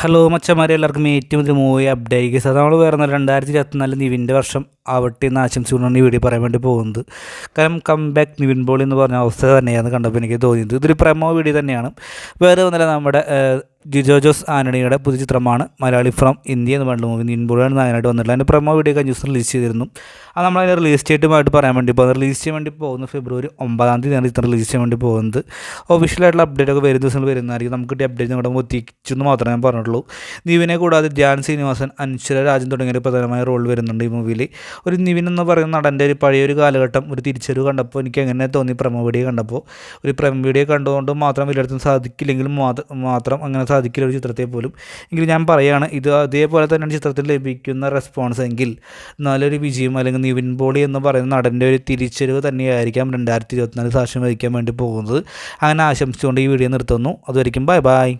Hello മച്ചന്മാരെ, എല്ലാവർക്കും ഏറ്റവും വലിയ മൂവി അപ്ഡേറ്റ്സ് അത് നമ്മൾ വേറെ 2024 നിവിൻ്റെ വർഷം ആവട്ടെ എന്ന് ആശംസിച്ചുകൊണ്ടാണ് ഈ വീഡിയോ പറയാൻ വേണ്ടി പോകുന്നത്. കാരണം കംബാക്ക് നിവിൻ പോളി എന്ന് പറഞ്ഞ അവസ്ഥ തന്നെയാണ് കണ്ടപ്പോൾ എനിക്ക് തോന്നിയത്. ഇതൊരു പ്രമോ വീഡിയോ തന്നെയാണ്, വേറെ ഒന്നല്ല. നമ്മുടെ ജിജോ ജോസ് ആൻ്റണിയുടെ പുതിയ ചിത്രമാണ് മലയാളി ഫ്രം ഇന്ത്യ എന്ന് പറഞ്ഞ മൂവി. നിവിൻ പോളിയാണ് നായകനായിട്ട് വന്നിട്ടുള്ളത്. അതിൻ്റെ പ്രമോ വീഡിയോ കഴിഞ്ഞ ദിവസം റിലീസ് ചെയ്തിരുന്നു. അത് നമ്മളതിൻ്റെ റിലീസ് ഡേറ്റുമായിട്ട് പറയാൻ വേണ്ടി പോകുന്നത്. റിലീസ് ചെയ്യാൻ വേണ്ടി പോകുന്നത് ഫെബ്രുവരി 9 ചിത്രം റിലീസ് ചെയ്യാൻ വേണ്ടി പോകുന്നത്. ഒഫീഷ്യലായിട്ടുള്ള അപ്ഡേറ്റ് ഒക്കെ വരും ദിവസങ്ങൾ വരുന്നതായിരിക്കും. നമുക്ക് കിട്ടിയ അപ്ഡേറ്റ് നിങ്ങളുടെ എത്തിച്ചെന്ന് മാത്രമേ ഞാൻ പറഞ്ഞിട്ടുള്ളൂ. നിവിനെ കൂടാതെ ധ്യാൻ ശ്രീനിവാസൻ, അൻശ്വര രാജൻ തുടങ്ങിയ പ്രധാനമായ റോൾ വരുന്നുണ്ട് ഈ മൂവിയിൽ. ഒരു നിവിൻ എന്ന് പറയുന്ന നടൻ്റെ ഒരു പഴയൊരു കാലഘട്ടം ഒരു തിരിച്ചറിവ് കണ്ടപ്പോൾ എനിക്ക് എങ്ങനെ തോന്നി, പ്രമോ വീഡിയോ കണ്ടപ്പോൾ. ഒരു പ്രമോ വീഡിയോ കണ്ടുകൊണ്ട് മാത്രം വലിയെടുത്തും സാധിക്കില്ലെങ്കിലും മാത്രം അങ്ങനെ സാധിക്കില്ല ഒരു ചിത്രത്തെ പോലും. എങ്കിലും ഞാൻ പറയുകയാണ്, ഇത് അതേപോലെ തന്നെയാണ് ചിത്രത്തിൽ ലഭിക്കുന്ന റെസ്പോൺസ് എങ്കിൽ നല്ലൊരു വിജയം, അല്ലെങ്കിൽ നിവിൻ പോളി എന്ന് പറയുന്ന നടൻ്റെ ഒരു തിരിച്ചറിവ് തന്നെയായിരിക്കാം 2024 സാക്ഷ്യം വഹിക്കാൻ വേണ്ടി പോകുന്നത്. അങ്ങനെ ആശംസിച്ചുകൊണ്ട് ഈ വീഡിയോ നിർത്തുന്നു. അതുവരെയും ബൈ ബൈ.